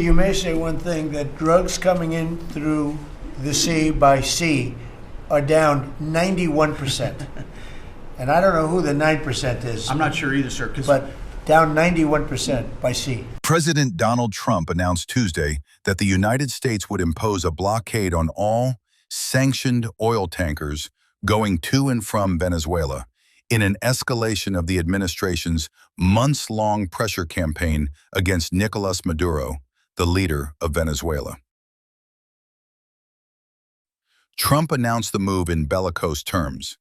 you may say one thing, that drugs coming in through the sea by sea are down 91%. And I don't know who the 9% is. I'm not sure either, sir. But down 91% by sea. President Donald Trump announced Tuesday that the United States would impose a blockade on all sanctioned oil tankers going to and from Venezuela in an escalation of the administration's months-long pressure campaign against Nicolas Maduro, the leader of Venezuela. Trump announced the move in bellicose terms.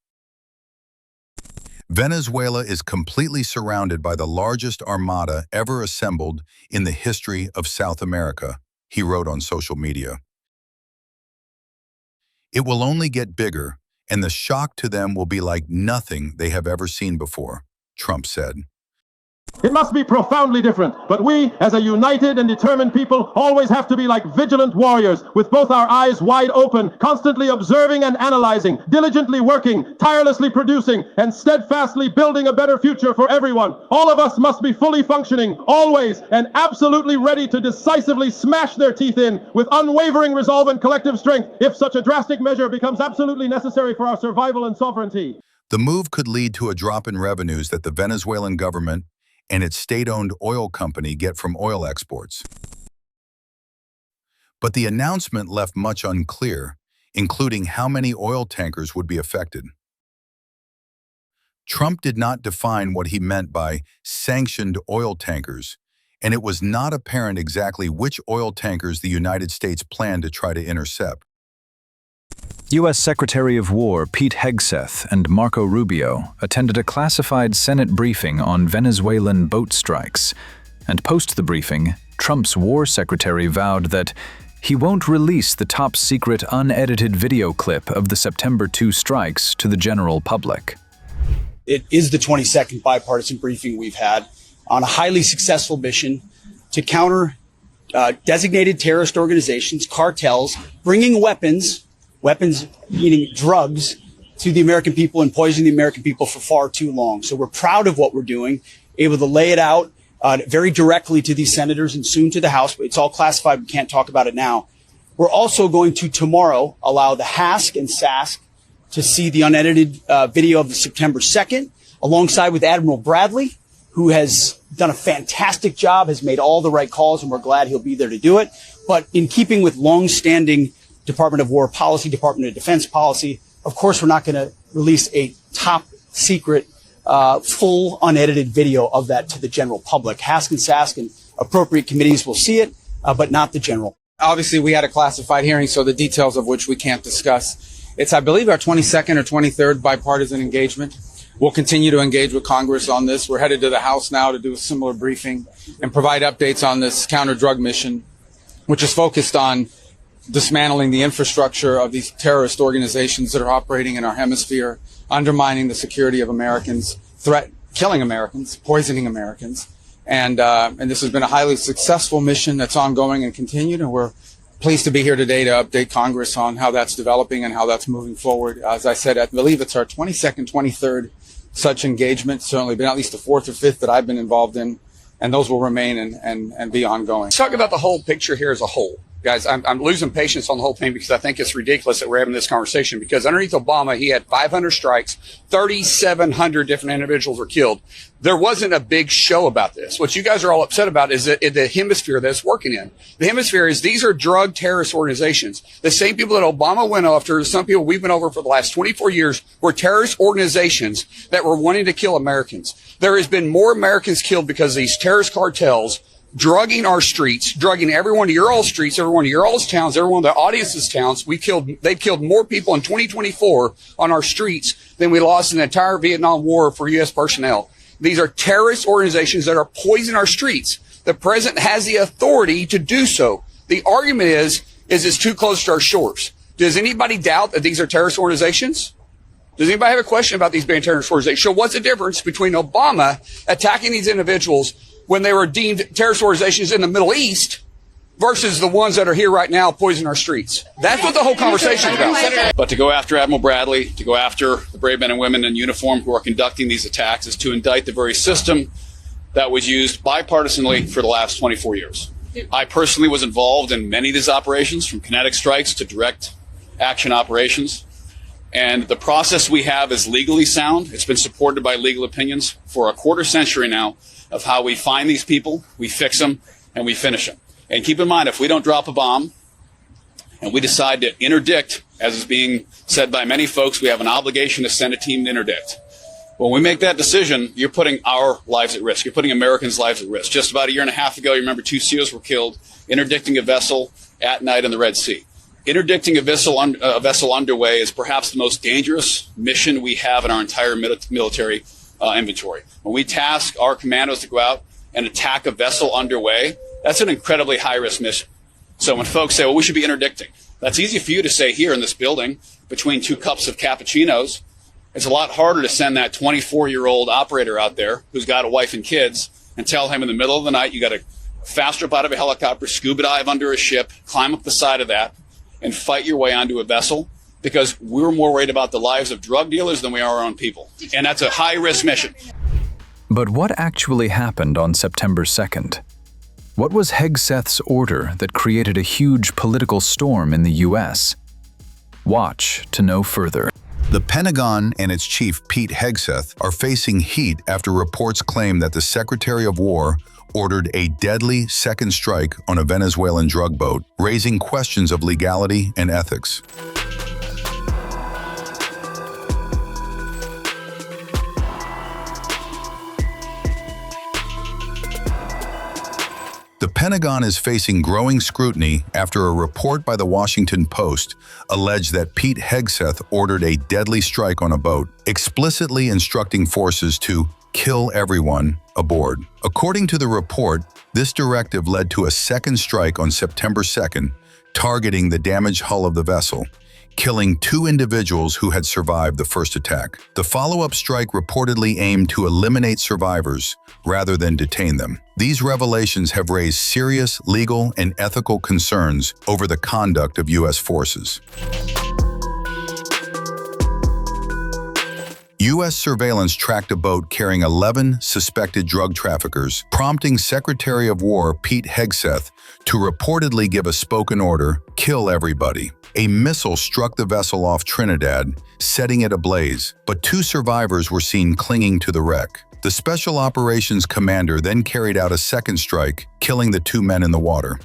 Venezuela is completely surrounded by the largest armada ever assembled in the history of South America, he wrote on social media. It will only get bigger, and the shock to them will be like nothing they have ever seen before, Trump said. It must be profoundly different, but we, as a united and determined people, always have to be like vigilant warriors, with both our eyes wide open, constantly observing and analyzing, diligently working, tirelessly producing, and steadfastly building a better future for everyone. All of us must be fully functioning, always, and absolutely ready to decisively smash their teeth in with unwavering resolve and collective strength if such a drastic measure becomes absolutely necessary for our survival and sovereignty. The move could lead to a drop in revenues that the Venezuelan government and its state-owned oil company get from oil exports. But the announcement left much unclear, including how many oil tankers would be affected. Trump did not define what he meant by sanctioned oil tankers, and it was not apparent exactly which oil tankers the United States planned to try to intercept. U.S. Secretary of War Pete Hegseth and Marco Rubio attended a classified Senate briefing on Venezuelan boat strikes, and post the briefing, Trump's war secretary vowed that he won't release the top-secret unedited video clip of the September 2 strikes to the general public. It is the 22nd bipartisan briefing we've had on a highly successful mission to counter designated terrorist organizations, cartels, bringing weapons meaning drugs, to the American people and poisoning the American people for far too long. So we're proud of what we're doing, able to lay it out very directly to these senators and soon to the House. But it's all classified. We can't talk about it now. We're also going to tomorrow allow the HASC and SASC to see the unedited video of the September 2nd, alongside with Admiral Bradley, who has done a fantastic job, has made all the right calls, and we're glad he'll be there to do it. But in keeping with long-standing Department of War policy, Department of Defense policy, of course, we're not going to release a top secret, full unedited video of that to the general public. HASC and SASC and appropriate committees will see it, but not the general. Obviously, we had a classified hearing, so the details of which we can't discuss. It's, I believe, our 22nd or 23rd bipartisan engagement. We'll continue to engage with Congress on this. We're headed to the House now to do a similar briefing and provide updates on this counter-drug mission, which is focused on dismantling the infrastructure of these terrorist organizations that are operating in our hemisphere, undermining the security of Americans, killing Americans, poisoning Americans. And this has been a highly successful mission that's ongoing and continued, and we're pleased to be here today to update Congress on how that's developing and how that's moving forward. As I said, I believe it's our 22nd, 23rd such engagement, certainly been at least the 4th or 5th that I've been involved in, and those will remain and be ongoing. Let's talk about the whole picture here as a whole. Guys, I'm losing patience on the whole thing because I think it's ridiculous that we're having this conversation, because underneath Obama, he had 500 strikes, 3,700 different individuals were killed. There wasn't a big show about this. What you guys are all upset about is the hemisphere that it's working in. The hemisphere is, these are drug terrorist organizations. The same people that Obama went after, some people we've been over for the last 24 years, were terrorist organizations that were wanting to kill Americans. There has been more Americans killed because of these terrorist cartels drugging our streets, drugging every one of your all streets, every one of your all's towns, every one of the audience's towns. They've killed more people in 2024 on our streets than we lost in the entire Vietnam War for U.S. personnel. These are terrorist organizations that are poisoning our streets. The president has the authority to do so. The argument is it's too close to our shores. Does anybody doubt that these are terrorist organizations? Does anybody have a question about these being terrorist organizations? So what's the difference between Obama attacking these individuals when they were deemed terrorist organizations in the Middle East versus the ones that are here right now poisoning our streets? That's what the whole conversation is about. But to go after Admiral Bradley, to go after the brave men and women in uniform who are conducting these attacks, is to indict the very system that was used bipartisanly for the last 24 years. I personally was involved in many of these operations, from kinetic strikes to direct action operations. And the process we have is legally sound. It's been supported by legal opinions for a quarter century now of how we find these people, we fix them, and we finish them. And keep in mind, if we don't drop a bomb and we decide to interdict, as is being said by many folks, we have an obligation to send a team to interdict. When we make that decision, you're putting our lives at risk. You're putting Americans' lives at risk. Just about a year and a half ago, you remember 2 SEALs were killed interdicting a vessel at night in the Red Sea. Interdicting a vessel underway is perhaps the most dangerous mission we have in our entire military inventory. When we task our commandos to go out and attack a vessel underway, that's an incredibly high-risk mission. So when folks say, well, we should be interdicting, that's easy for you to say here in this building between 2 cups of cappuccinos. It's a lot harder to send that 24-year-old operator out there who's got a wife and kids and tell him in the middle of the night, you got to fast up out of a helicopter, scuba dive under a ship, climb up the side of that, and fight your way onto a vessel, because we're more worried about the lives of drug dealers than we are our own people. And that's a high-risk mission. But what actually happened on September 2nd? What was Hegseth's order that created a huge political storm in the U.S.? Watch to know further. The Pentagon and its chief, Pete Hegseth, are facing heat after reports claim that the Secretary of War ordered a deadly second strike on a Venezuelan drug boat, raising questions of legality and ethics. The Pentagon is facing growing scrutiny after a report by the Washington Post alleged that Pete Hegseth ordered a deadly strike on a boat, explicitly instructing forces to kill everyone aboard. According to the report, this directive led to a second strike on September 2nd, targeting the damaged hull of the vessel, killing 2 individuals who had survived the first attack. The follow-up strike reportedly aimed to eliminate survivors rather than detain them. These revelations have raised serious legal and ethical concerns over the conduct of U.S. forces. U.S. surveillance tracked a boat carrying 11 suspected drug traffickers, prompting Secretary of War Pete Hegseth to reportedly give a spoken order, kill everybody. A missile struck the vessel off Trinidad, setting it ablaze, but 2 survivors were seen clinging to the wreck. The Special Operations Commander then carried out a second strike, killing the 2 men in the water.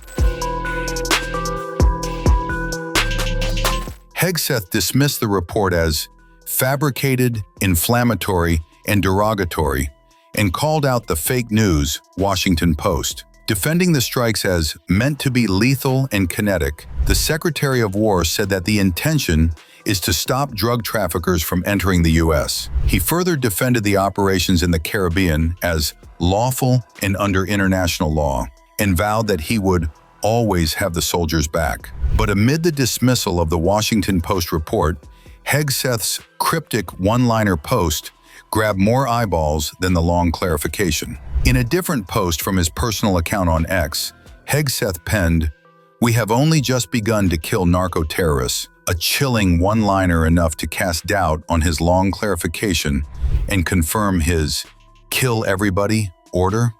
Hegseth dismissed the report as fabricated, inflammatory, and derogatory, and called out the fake news Washington Post. Defending the strikes as meant to be lethal and kinetic, the Secretary of War said that the intention is to stop drug traffickers from entering the U.S. He further defended the operations in the Caribbean as lawful and under international law, and vowed that he would always have the soldiers back. But amid the dismissal of the Washington Post report, Hegseth's cryptic one-liner post grabbed more eyeballs than the long clarification. In a different post from his personal account on X, Hegseth penned, "We have only just begun to kill narco-terrorists," a chilling one-liner enough to cast doubt on his long clarification and confirm his "kill everybody" order.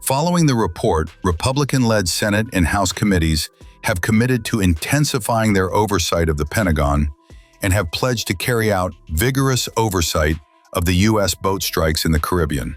Following the report, Republican-led Senate and House committees have committed to intensifying their oversight of the Pentagon and have pledged to carry out vigorous oversight of the U.S. boat strikes in the Caribbean.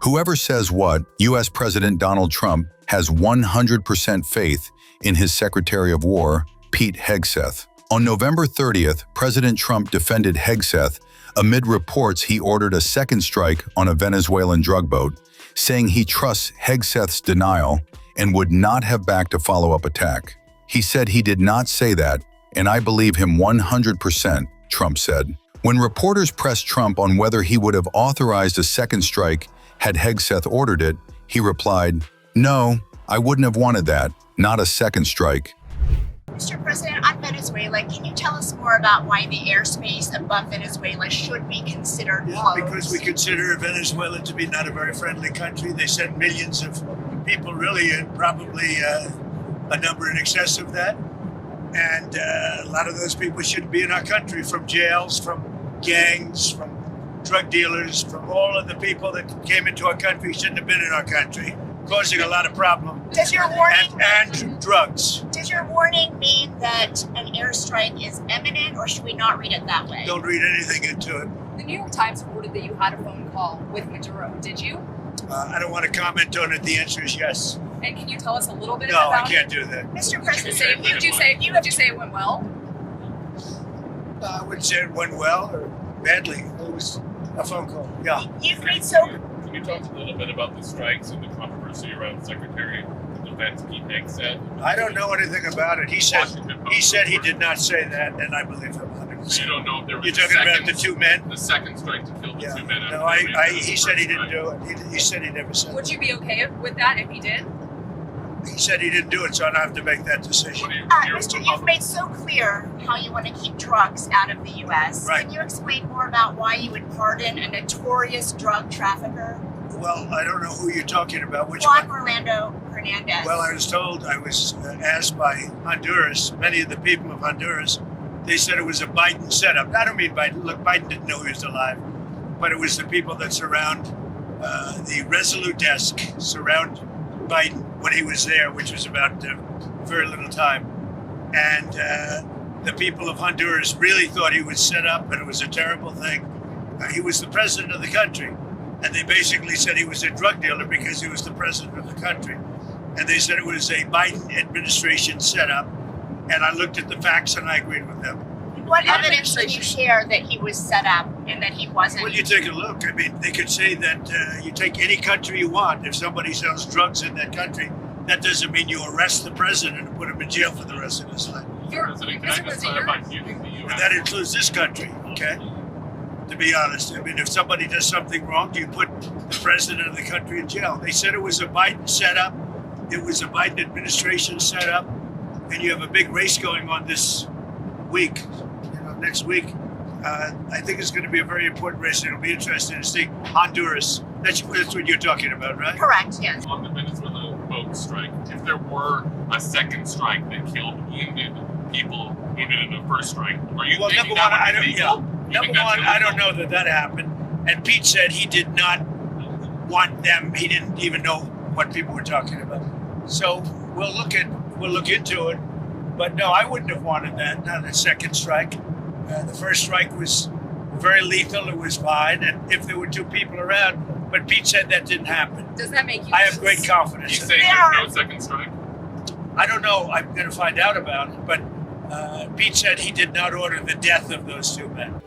Whoever says what, U.S. President Donald Trump has 100% faith in his Secretary of War, Pete Hegseth. On November 30th, President Trump defended Hegseth amid reports he ordered a second strike on a Venezuelan drug boat, saying he trusts Hegseth's denial and would not have backed a follow-up attack. He said he did not say that, and I believe him 100%, Trump said. When reporters pressed Trump on whether he would have authorized a second strike had Hegseth ordered it, he replied, "No, I wouldn't have wanted that, not a second strike." Mr. President, on Venezuela, can you tell us more about why the airspace above Venezuela should be considered closed? Because we consider Venezuela to be not a very friendly country. They send millions of people, really, and probably a number in excess of that. And a lot of those people shouldn't be in our country, from jails, from gangs, from drug dealers, from all of the people that came into our country, shouldn't have been in our country, causing a lot of problem. Does your warning and drugs. Does your warning mean that an airstrike is imminent, or should we not read it that way? Don't read anything into it. The New York Times reported that you had a phone call with Maduro. Did you? I don't want to comment on it. The answer is yes. And can you tell us a little bit No, about I can't do that. Mr. President, Would you say it went well? I wouldn't say it went well or badly. It was a phone call. Yeah. you've made so Can you talk a little bit about the strikes and the controversy around Secretary of Defense Pete Hegseth? I don't know anything about it. He said he did not say that, and I believe him 100%. So you don't know if there was You're talking about the two men? the second strike to kill the Yeah. two men. No, he said he didn't do it. He said he never said it. Would you be okay with that if he did? He said he didn't do it, so I don't have to make that decision. Mr. You've made so clear how you want to keep drugs out of the U.S. Right. Can you explain more about why you would pardon a notorious drug trafficker, Well, I don't know who you're talking about. Which Juan one? Orlando Hernandez? Well, I was told, I was asked by Honduras, many of the people of Honduras, they said it was a Biden setup. I don't mean Biden. Look, Biden didn't know he was alive, but it was the people that surround the Resolute desk, surround Biden when he was there, which was about very little time. And the people of Honduras really thought he was set up, and it was a terrible thing. He was the president of the country. And they basically said he was a drug dealer because he was the president of the country. And they said it was a Biden administration setup. And I looked at the facts and I agreed with them. What evidence can you share that he was set up and that he wasn't? Well, you take a look. I mean, they could say that you take any country you want. If somebody sells drugs in that country, that doesn't mean you arrest the president and put him in jail for the rest of his life. President, can I just clarify, do you think the U.S. And that includes this country, okay? To be honest, I mean, if somebody does something wrong, do you put the president of the country in jail? They said it was a Biden setup. It was a Biden administration setup. And you have a big race going on this week, next week. I think it's going to be a very important race. It'll be interesting to see Honduras. That's what you're talking about, right? Correct, yes. on the Venezuela boat strike, if there were a second strike that killed wounded people wounded in the first strike, are you Well, thinking number one, that I would be don't. Yeah. legal? You Number think that's one, I illegal? don't know that happened. And Pete said he did not want them. He didn't even know what people were talking about. So we'll look into it. But no, I wouldn't have wanted that. Not a second strike. The first strike was very lethal. It was fine, and if there were two people around. But Pete said that didn't happen. Does that make you? I have great confidence. You in say that. there's no second strike? I don't know. I'm going to find out about it. But Pete said he did not order the death of those two men.